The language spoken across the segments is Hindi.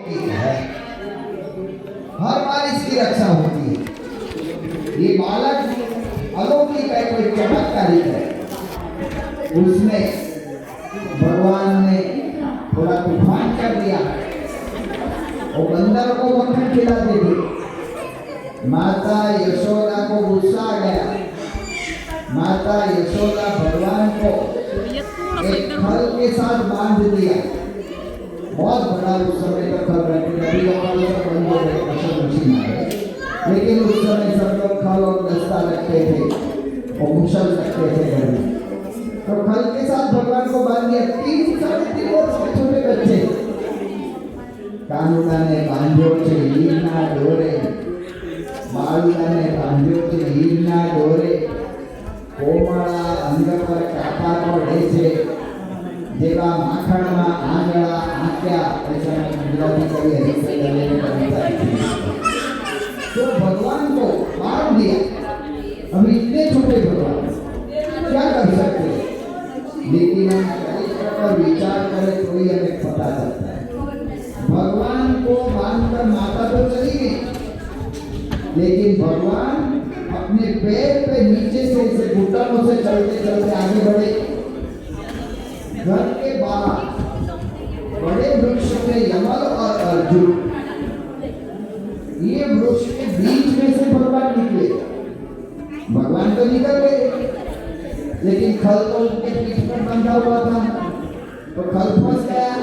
अलौकिक है, हर बार इसकी रक्षा होती है। ये बालक अलौकिक है, कोई चमत्कारिक है। उसमें भगवान ने थोड़ा तूफान कर दिया और बंदर को मक्खन खिलाते थे। माता यशोदा को गुस्सा आ गया। माता यशोदा भगवान को एक खल के साथ बांध दिया। बहुत बड़ा उस समय का खल रखते, अभी लोग बंद हो गए वॉशिंग मशीन आ गए, लेकिन उस समय सब लोग खल और दस्ता रखते थे और मुसल रखते थे घर में। तो खल के साथ भगवान को बांध दिया। 3-3.5 वर्ष के छोटे बच्चे कानूना ने बांध्यो छे हीरना डोरे, बालुना ने बांध्यो छे हीरना डोरे, कोमळा अंग पर कापा પડે છે જેવા માખણમાં આંગળા આંક્યા। ऐसा गुजराती कवि हरिश्चंद्र ने कविता लिखी। तो भगवान को बांध दिया। अब इतने छोटे भगवान क्या कर सकते हैं, लेकिन हम चरित्र पर विचार करें तो ही हमें पता चलता है। भगवान को बांधकर माता तो चली गई, लेकिन भगवान अपने पैर पे नीचे से इसे घुटनों से चलते चलते आगे बढ़े। घर के बाहर बड़े वृक्ष थे यमल और अर्जुन, ये वृक्ष के बीच में से भगवान निकले। भगवान तो निकल गए, लेकिन खल तो उनके पीठ पर बंधा हुआ था, तो खल फंस गया।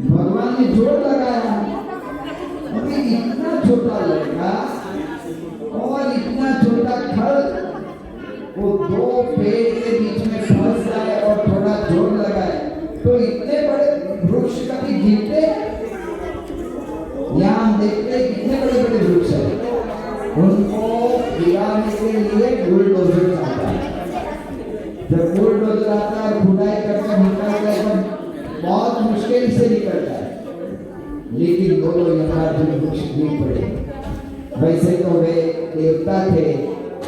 भगवान ने जोर लगाया, अभी इतना छोटा लड़का और इतना छोटा खल वो 2 पेड़ के बीच में फंस जाए और थोड़ा जोर लगाए तो इतने बड़े वृक्ष कभी गिरते? यहाँ हम देखते हैं कितने बड़े बड़े वृक्ष हैं, उनको गिराने के लिए बुलडोजर आता है। जब बुलडोजर आता है खुदाई करके निकलता है, बहुत मुश्किल से निकलता है, लेकिन दोनों यमराज वृक्ष गिर पड़े। वैसे तो वे देवता थे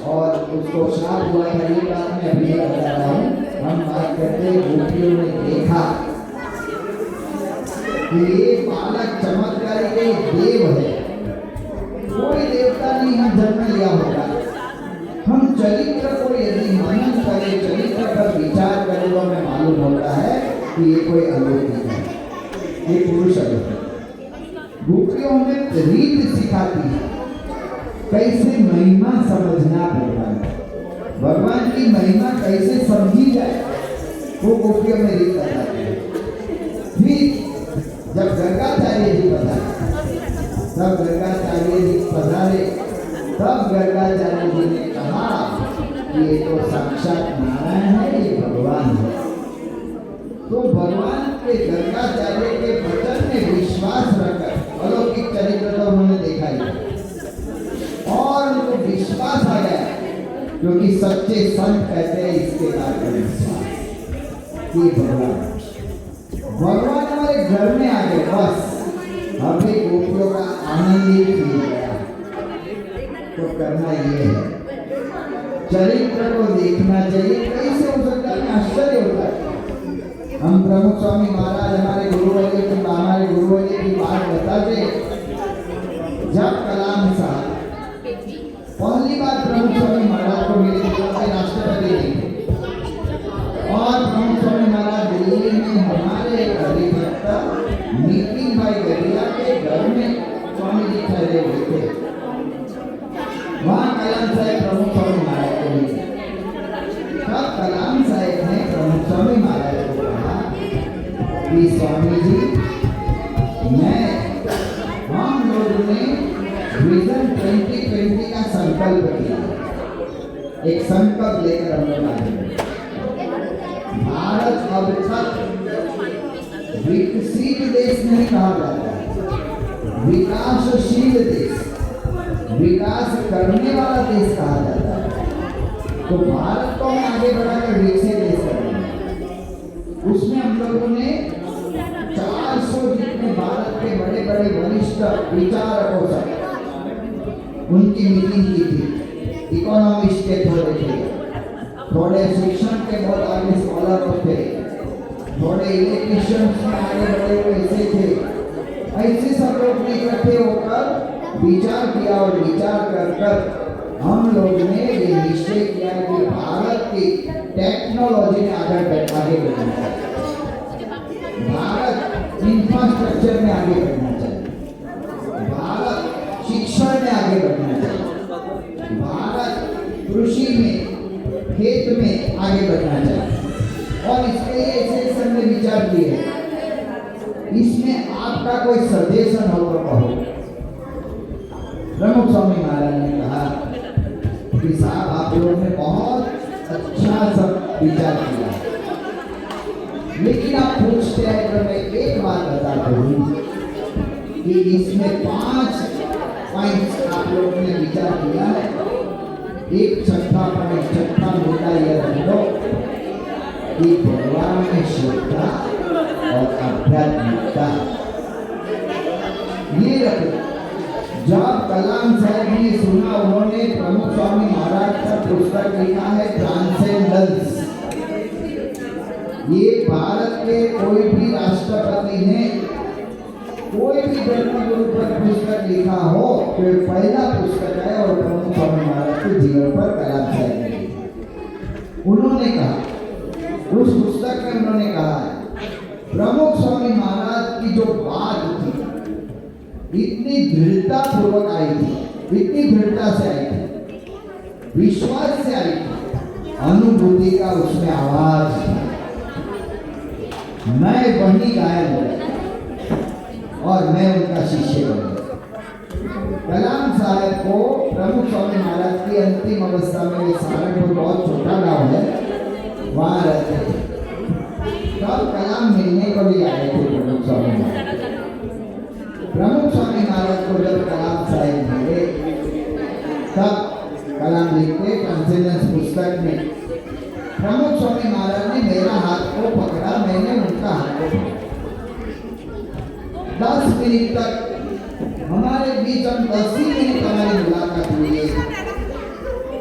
और उसको श्राप हुआ था, ये बात मैं अभी नहीं बता रहा हूँ। हम बात करते गोपियों ने देखा कि ये बालक चमत्कारी के देव है, कोई देवता नहीं हम जन्म लिया होगा। हम चरित्र को यदि मनन करें, चरित्र पर विचार करें तो हमें मालूम होता है कि ये कोई अलौकिक है, ये पुरुष अलौकिक। गोपियों में रीत सिखाती है कैसे महिमा समझना भगवान, भगवान की महिमा कैसे समझी जाए, वो गोपियों में रीत बताती है। फिर जब गर्गाचार्य जी पधारे, तब गर्गाचार्य जी पधारे, तब गर्गाचार्य जी ने कहा कि ये तो साक्षात नारायण है, ये भगवान है। तो भगवान के गर्गाचार्य के वचन में विश्वास रखकर अलौकिक चरित्र तो उन्होंने देखा ही और उनको विश्वास आ गया, क्योंकि सच्चे संत कहते हैं इसके बाद विश्वास कि भगवान हमारे घर में आ गए, बस हमें गोपियों का आनंद ही मिल गया। तो करना ये है, चरित्र को देखना चाहिए। कैसे हो सकता है, आश्चर्य होता है। हम प्रमुख स्वामी महाराज हमारे गुरुवर्य की बात बताते, जब कलाम साहब पहली बार प्रमुख स्वामी महाराज को मिले थे, राष्ट्रपति थे, और प्रमुख स्वामी महाराज दिल्ली में हमारे हरिभक्त नितिन भाई गरिया के घर में स्वामी जी ठहरे हुए थे। वहाँ कलाम साहब प्रमुख स्वामी महाराज को मिले। तब कलाम साहब ने प्रमुख स्वामी महाराज को कहा कि स्वामी जी, हम लोगों ने विजन 2020 का संकल्प किया, एक संकल्प लेकर हम लोग आए। भारत अब तक विकसित देश नहीं कहा जाता है, विकासशील देश, विकास करने वाला देश कहा जाता है। तो भारत को हम आगे बढ़ाकर विकसित देश करेंगे। उसमें हम लोगों ने 400 जितने भारत के बड़े बड़े वरिष्ठ विचारकों से उनकी मीटिंग की थी। इकोनॉमिस्ट के थोड़े थे, थोड़े शिक्षण के बहुत आगे स्कॉलर थे, थोड़े इलेक्ट्रिशियंस में आगे बढ़े हुए ऐसे थे, ऐसे सब लोग ने इकट्ठे होकर विचार किया और विचार कर कर हम लोग ने ये निश्चय किया कि भारत की टेक्नोलॉजी में आगे बढ़ना चाहिए, भारत इंफ्रास्ट्रक्चर में आगे बढ़ना चाहिए, भारत शिक्षा में आगे बढ़ना चाहिए, भारत कृषि में खेत में आगे बढ़ना चाहिए। और इसके लिए ऐसे हमने विचार किए, इसमें आपका कोई सजेशन हो तो कहो। प्रमुख स्वामी महाराज ने कहा कि साहब आप लोगों ने बहुत अच्छा सब विचार किया, लेकिन आप पूछते हैं तो मैं एक बात बता दूं कि इसमें 5 पॉइंट्स आप लोगों ने विचार किया है। एक छठा पॉइंट, छठा मुद्दा यह रख लो कि भगवान में श्रद्धा और आध्यात्मिकता, ये रखो। जब कलाम साहब ने सुना, उन्होंने प्रमुख स्वामी महाराज का पुस्तक लिखा है ट्रांसेंडेंस। ये भारत के कोई भी राष्ट्रपति ने कोई भी धर्मगुरु पर पुस्तक लिखा हो तो ये पहला पुस्तक है, और प्रमुख स्वामी महाराज के जीवन पर कलाम साहब ने लिखा। उन्होंने कहा, उस पुस्तक में उन्होंने कहा प्रमुख स्वामी महाराज की जो बात थी इतनी दृढ़ता पूर्वक आई थी, इतनी दृढ़ता से आई थी, विश्वास से आई थी, अनुभूति का उसमें आवाज था। मैं वही गायब हो गया और मैं उनका शिष्य बन गया। कलाम साहब को प्रमुख स्वामी महाराज की अंतिम अवस्था में, सहारनपुर बहुत छोटा गांव है, वहां रहते थे। तब कलाम मिलने को भी आए थे प्रमुख स्वामी महाराज। प्रमुख स्वामी महाराज को जब कलाम साहब मिले तब कलाम लिखते ट्रांसेंडेंस पुस्तक में, प्रमुख स्वामी महाराज ने मेरा हाथ को पकड़ा, मैंने उनका हाथ को पकड़ा। 10 मिनट तक हमारे बीच, हम 10 ही मिनट हमारी मुलाकात हुई है,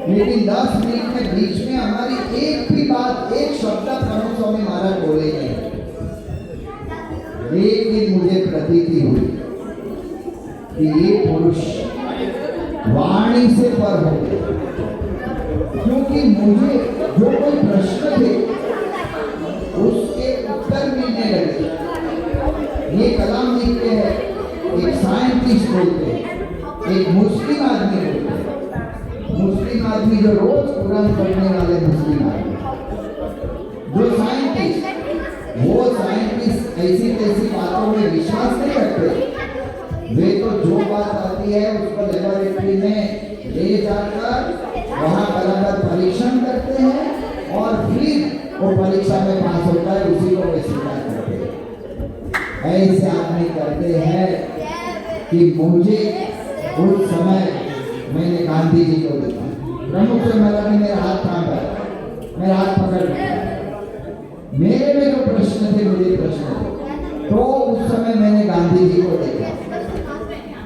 लेकिन 10 मिनट के बीच में हमारी एक भी बात, एक शब्द प्रमुख स्वामी महाराज बोले नहीं। लेकिन मुझे प्रतीति हुई कि ये पुरुष वाणी से पर हो, क्योंकि मुझे जो कोई प्रश्न थे उसके उत्तर मिलने लगे। ये कलाम लिखते हैं, एक साइंटिस्ट बोलते हैं, एक मुस्लिम आदमी बोलते हैं, मुस्लिम आदमी जो रोज कुरान पढ़ने वाले मुस्लिम आदमी, जो साइंटिस्ट, वो साइंटिस्ट ऐसी तैसी बातों में विश्वास नहीं रखते। वे तो जो बात आती है उसको लेबोरेटरी में ले जाकर वहाँ बराबर परीक्षण करते हैं और फिर वो परीक्षा में पास होता है, उसी को वे स्वीकार करते हैं। ऐसे आदमी करते हैं कि मुझे उस समय मैंने गांधी जी को देखा, प्रमुख से महाराज ने मेरा हाथ थामा, मेरा हाथ पकड़ लिया, मेरे में जो प्रश्न थे मुझे प्रश्न थे, तो उस समय मैंने गांधी जी को देखा,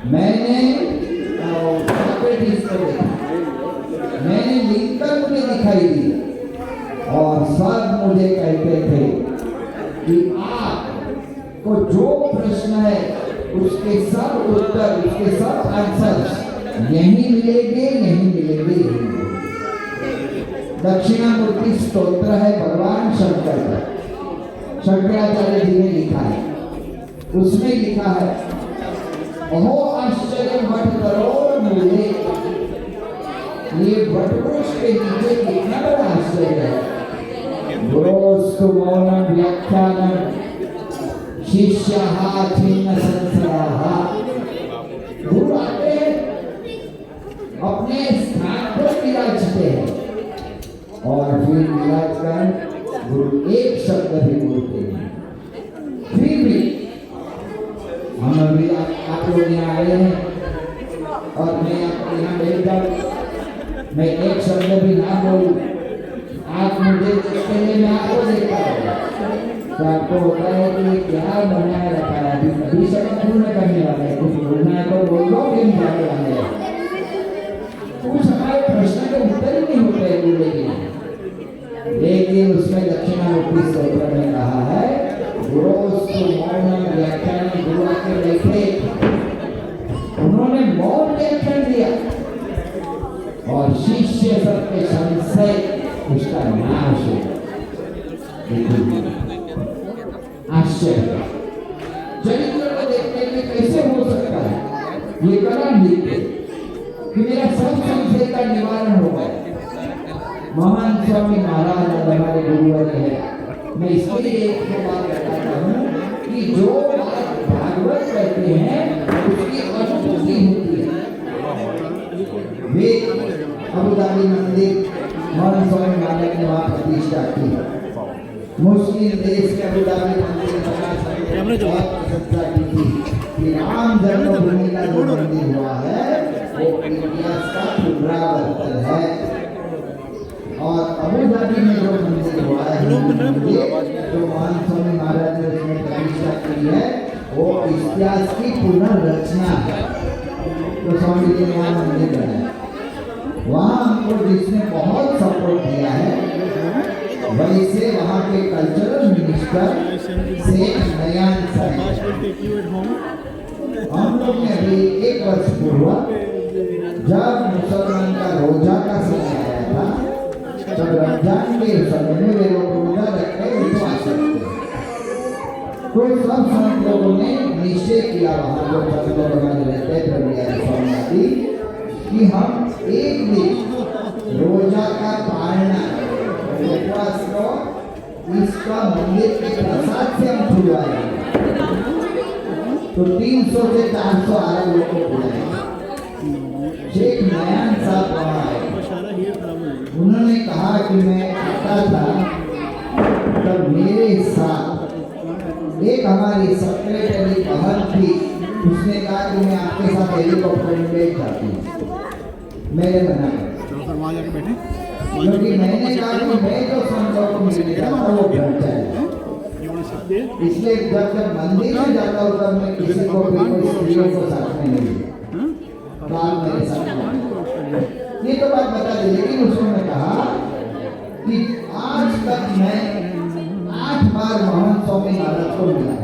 मैंने सॉक्रेटिस को देखा, मैंने लिंकन मुझे दिखाई दी, और सब मुझे कहते थे कि आपको जो प्रश्न है उसके सब उत्तर, उसके सब आंसर यहीं मिलेंगे, यहीं मिलेंगे। दक्षिणामूर्ति स्तोत्र है भगवान शंकर का, शंकराचार्य जी ने लिखा है, उसमें लिखा है अहो आश्चर्य वट करोड़ मूले, ये वटवृक्ष के नीचे कितना बड़ा आश्चर्य है। गुरोस्तु मौनं व्याख्यानं शिष्याः छिन्न संशयाः। गुरु आते हैं, अपने स्थान पर विराजते हैं, और फिर विराज कर गुरु एक शब्द भी बोलते हैं। फिर भी हम अभी आप लोग यहाँ आए हैं और मैं आपको यहाँ बैठ जाऊँ, मैं एक शब्द भी ना बोलूँ, आप मुझे देखते हैं, मैं आपको देखता हूँ, तो आपको होता है कि क्या बनाया रखा है, अभी शब्द पूर्ण करने वाला है, कुछ बोलना है तो बोल दो, फिर जाने वाले हैं। कुछ हमारे प्रश्न के उत्तर ही नहीं होते हैं बोलने के, लेकिन उसमें दक्षिणामूर्ति स्तोत्र में कहा है गुरोस्तु मौनं व्याख्यानं, गुरु आके बैठे थे, उन्होंने मौन व्याख्यान दिया और शिष्य सबके संशय उसका नाश हो। आश्चर्य, चरित्र को देखने में कैसे हो सकता है ये कलाम लिखते कि मेरा सब संशय का निवारण हो गया। महान स्वामी महाराज हमारे गुरुवर है। मैं इसके लिए एक बात बताता हूँ कि जो बात भागवत कहते हैं उसकी अनुभूति होती है। वे अबू धाबी मंदिर महान स्वामी महाराज ने वहाँ प्रतिष्ठा की। मुस्लिम देश के अबू धाबी मंदिर प्रतिष्ठा की थी कि राम जन्मभूमि का जो मंदिर हुआ है वो इतिहास का पुनरावर्तन है। और अबू धाबी में जो मंदिर हुआ है जो महान स्वामी महाराज ने उसमें प्रतिष्ठा की है वो इतिहास की पुनर्रचना है। तो स्वामी जी ने वहाँ मंदिर बनाया, वहाँ हमको जिसने बहुत सपोर्ट दिया है वैसे वहाँ के कल्चरल मिनिस्टर शेख नयान साहब। हम लोग ने अभी 1 वर्ष पूर्व जब मुसलमान का रोजा का समय आया था तब रमजान के समय में वे लोग रोजा रखते तो आ सकते। तो सब संत लोगों ने निश्चय किया वहाँ जो संत लोग हमारे रहते थे कि हम एक दिन रोजा का पालना उपवास को इसका मंदिर के प्रसाद से हम छुड़वाएंगे। तो 300 से 400 आरब लोग को बुलाएंगे। शेख नयान साहब वहाँ आए, उन्होंने कहा कि मैं आता था तब मेरे साथ एक हमारी सेक्रेटरी बहन थी, उसने कहा कि मैं आपके साथ हेलीकॉप्टर में बैठ जाती हूँ। मैंने मना कर क्योंकि मैंने कहा कि मैं तो संतों को मिलने जाता हूँ वो घर जाएगा। इसलिए जब मंदिर में जाता हूँ तब मैं किसी को भी स्त्रियों को साथ में नहीं लिया, मेरे साथ ये तो बात बता दी। लेकिन उसने कहा कि आज तक मैं 8 बार महान स्वामी महाराज को मिला।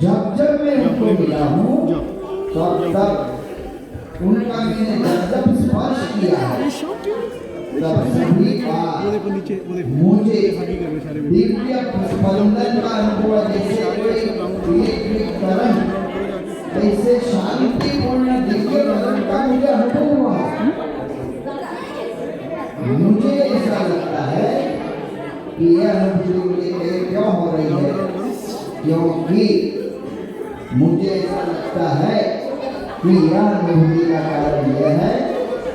जब मैं उनको मिला हूँ तब उनका मैंने जब स्पर्श किया है तब सभी मुझे दिव्य स्पंदन का अनुभव, जैसे कोई इलेक्ट्रिक करंट, ऐसे शांतिपूर्ण दिव्य करंट का मुझे अनुभव हुआ। मुझे ऐसा लगता है कि यह अनुभूति मुझे क्यों हो रही है, क्योंकि मुझे ऐसा लगता है कि यह अनुभूति का कारण यह है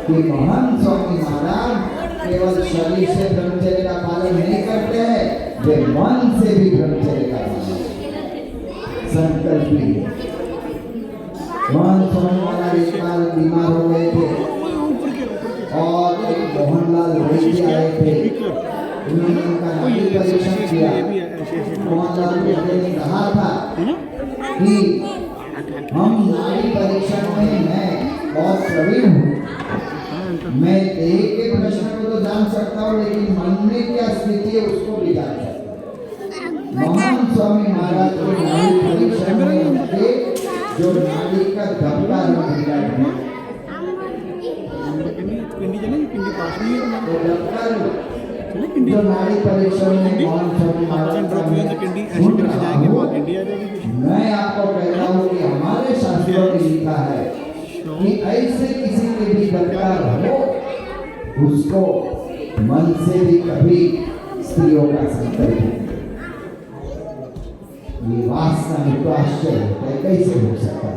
कि महान स्वामी महाराज केवल शरीर से ब्रह्मचर्य का पालन नहीं करते हैं, वे मन से भी ब्रह्मचर्य का पालन संकल्प भी। महान स्वामी महाराज एक बार बीमार हो गए थे और एक मोहनलाल वैद्य आए थे, उन्होंने उनका नाड़ी परीक्षण किया। मोहनलाल वैद्य ने कहा था कि हम नाड़ी परीक्षण में मैं बहुत प्रवीण हूँ, मैं देह के प्रश्न को तो जान सकता हूँ लेकिन मन में क्या स्थिति है उसको भी जान सकता हूँ। महान स्वामी महाराज को नाड़ी परीक्षण में उनके जो नाड़ी का धब्बा मिला है जो नाड़ी परीक्षण में महान स्वामी महाराज मैं आपको कहता हूँ कि हमारे शास्त्रों में लिखा है कि ऐसे किसी के भी दरकार हो उसको मन से भी कभी स्त्रियों का संकल्प ये वासना में तो आश्चर्य होता है, कैसे हो सकता है।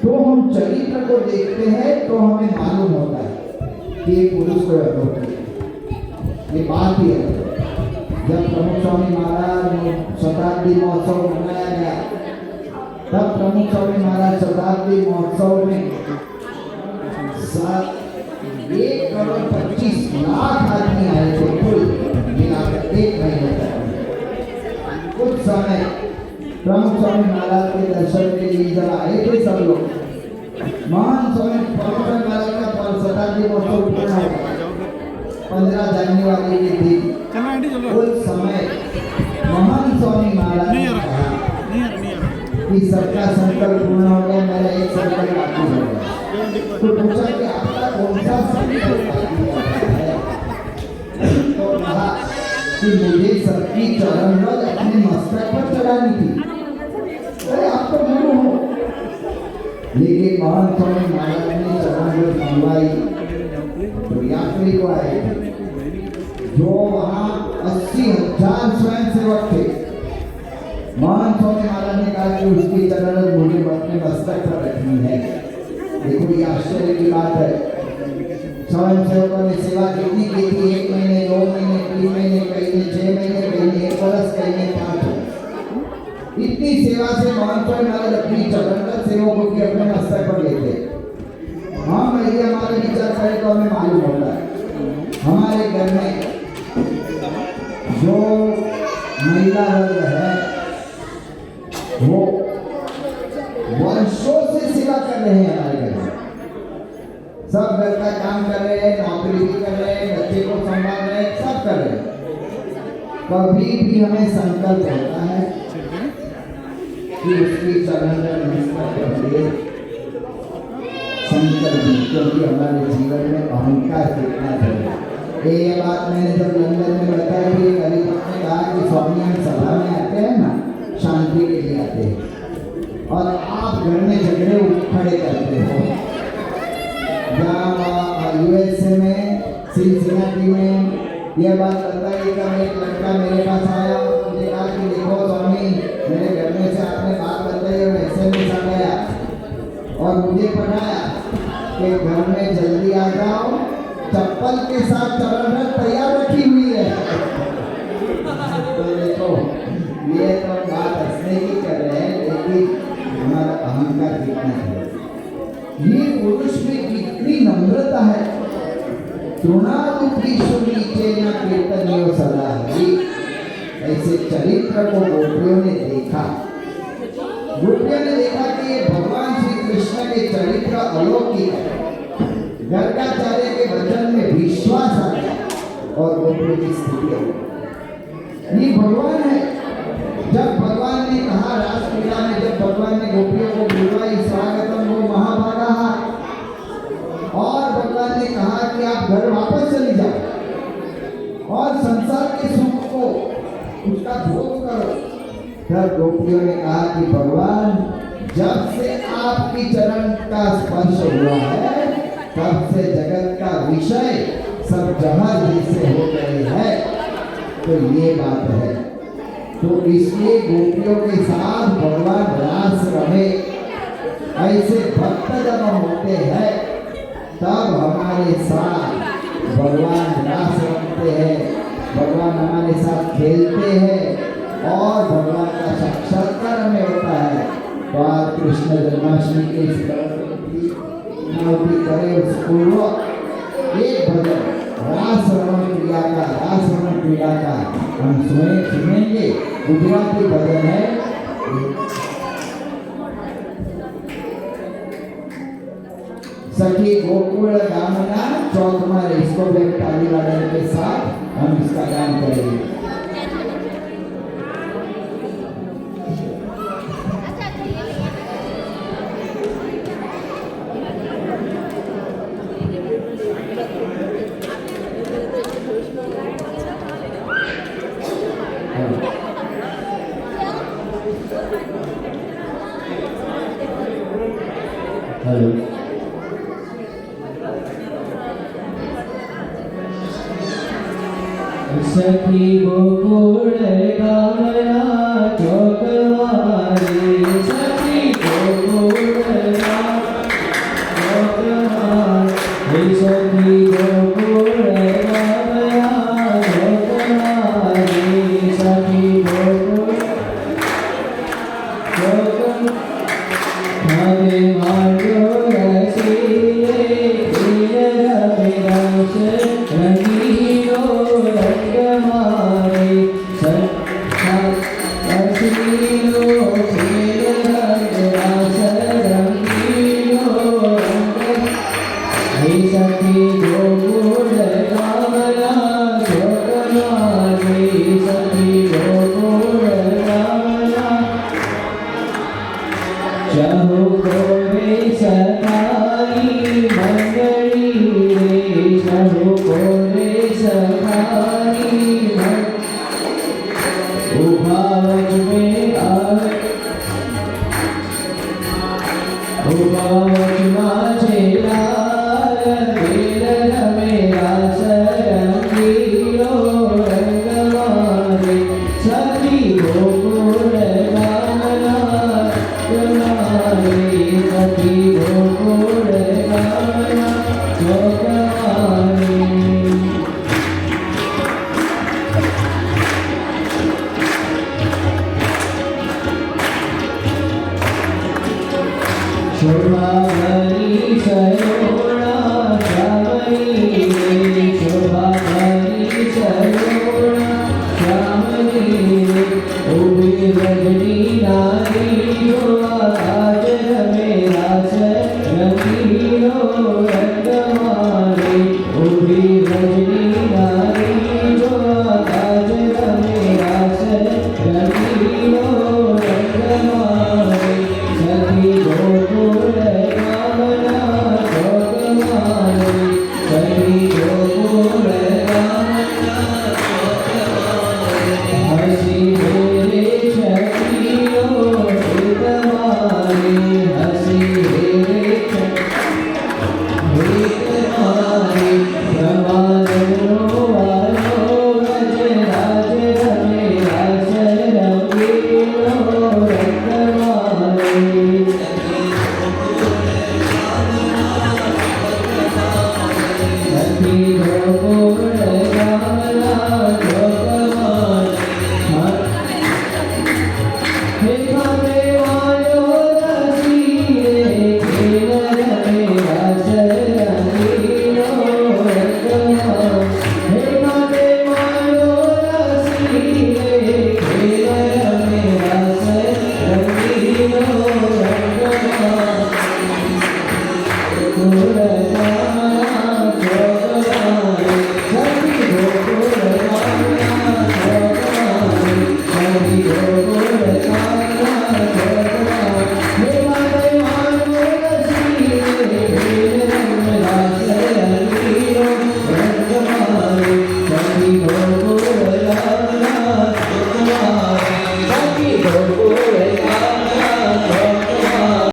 तो हम चरित्र को देखते हैं तो हमें मालूम होता है कि पुरुष को अधोती ये बात ही है। जब प्रमुख स्वामी महाराज शताब्दी महोत्सव मनाया गया तब प्रमुख स्वामी महाराज शताब्दी महोत्सव में 1,25,00,000 आदमी आए थे कुल मिलाकर 1 महीने तक। कुछ समय प्रमुख स्वामी महाराज के दर्शन के लिए जब आए थे सब लोग, महान स्वामी प्रमुख स्वामी महाराज का शताब्दी महोत्सव पूर्ण होगा 15 जनवरी के दिन। उस समय महान स्वामी महाराज ने कहा कि कि सबका संकल्प पूर्ण हो गया, मेरा एक संकल्प बाकी हो गया। तो पूछा कि आपका कौन सा संकल्प बाकी है? तो कहा कि मुझे सबकी चरण रज अपने मस्तक पर चढ़ानी थी। अरे आप तो गुरु हो, लेकिन महंत स्वामी महाराज ने चरण रज मंगवाई तो यात्री को आए, जो वहाँ 80,000 स्वयंसेवक थे। महंत स्वामी महाराज ने कहा कि उसकी चरण रज मुझे अपने मस्तक पर रखनी है। देखो ये आश्चर्य की बात है। स्वयंसेवकों ने सेवा कितनी की थी? 1 महीने, 2 महीने, 3 महीने, कई ने 6 महीने, कई ने 1 वर्ष, कई ने 5 वर्ष। इतनी सेवा से महंत स्वामी महाराज अपनी चरण रज सेवकों की अपने मस्तक पर लेते। हम यदि हमारे विचार करें तो हमें मालूम होता है हमारे घर में जो महिला वर्ग है वो वर्षों से सेवा कर रहे हैं। हमारे घर में सब घर का काम कर रहे हैं, नौकरी भी कर रहे हैं, बच्चे को संभाल रहे हैं, सब कर रहे हैं। कभी भी हमें संकल्प होता है कि उसकी चरण रज संकल्प, क्योंकि हमारे जीवन में अहंकार कितना है। ये बात मैंने जब लंदन में बताई थी, हरिभक्त ने कहा कि स्वामी हम सभा में आते हैं ना, शांति के लिए आते हैं, और आप घर में झगड़े खड़े करते हो। जहाँ यूएसए में सिनसिनाटी में यह बात बताई कि एक लड़का मेरे पास आया, मुझे कहा कि देखो स्वामी, मेरे घर में से आपने बात बताई और ऐसे में आ गया और मुझे पढ़ाया कि घर में जल्दी आ जाओ, चप्पल के साथ चरण रज तैयार रखी हुई है। तो देखो ये तो बात हंसने की कर रहे हैं, लेकिन हमारा अहंकार कितना है। ये पुरुष में कितनी नम्रता है। तृणादुपी सुनीचे न कीर्तनियो सदा हरि। ऐसे चरित्र को गोपियों ने देखा। गोपियों ने देखा कि ये भगवान श्री कृष्ण के चरित्र अलौकिक है। गर्गाचार्य के वचन में विश्वास आ गया और गोपियों की स्थिति है। ये भगवान है। जब भगवान ने कहा रासलीला में, जब भगवान ने गोपियों को बुलवाई, स्वागतम वो महाभागा, और भगवान ने कहा कि आप घर वापस चली जाओ और संसार के सुख को उसका भोग करो, तब गोपियों ने कहा कि भगवान जब से आपकी चरण का स्पर्श हुआ है, तब से जगत का विषय सब जहर जैसे हो गए हैं। तो ये बात है। तो इसलिए गोपियों के साथ भगवान रास रहे। ऐसे भक्त जब होते हैं तब हमारे साथ भगवान रास रखते हैं, भगवान हमारे साथ खेलते हैं और भगवान का साक्षात्कार हमें होता है। तो आज कृष्ण जन्माष्टमी के इस करें उस पूर्व एक भजन रास रमण क्रिया का, रास रमण क्रिया का हम सुनेंगे। गुजराती भजन है। सखी गोकुल गामना चौक मारे, इसको भी ताली वादन के साथ हम इसका गान करेंगे। हेलो, सखी गोकुल गामना चौक मारे, सखी गोकुल चौक मारे, सखी गोकुल गामना चौक मारे, सखी गोकुल चौक मारे, मारो रसीले रंगीलो रंग मारे, रसीलो रस रंगीलो रंग, सखी गोकुल गामना चौक मारे, सखी गोकुल गामना सहु कोरे सखाई मंगली रे सहु कोरे सखाई उभावज में उभावज माझे लाल दिल रमे रास रंगीलो रंग मारे सखी गोकुल गामना गमारे सखी गोकुल गामना गमारे शोभावरी सयो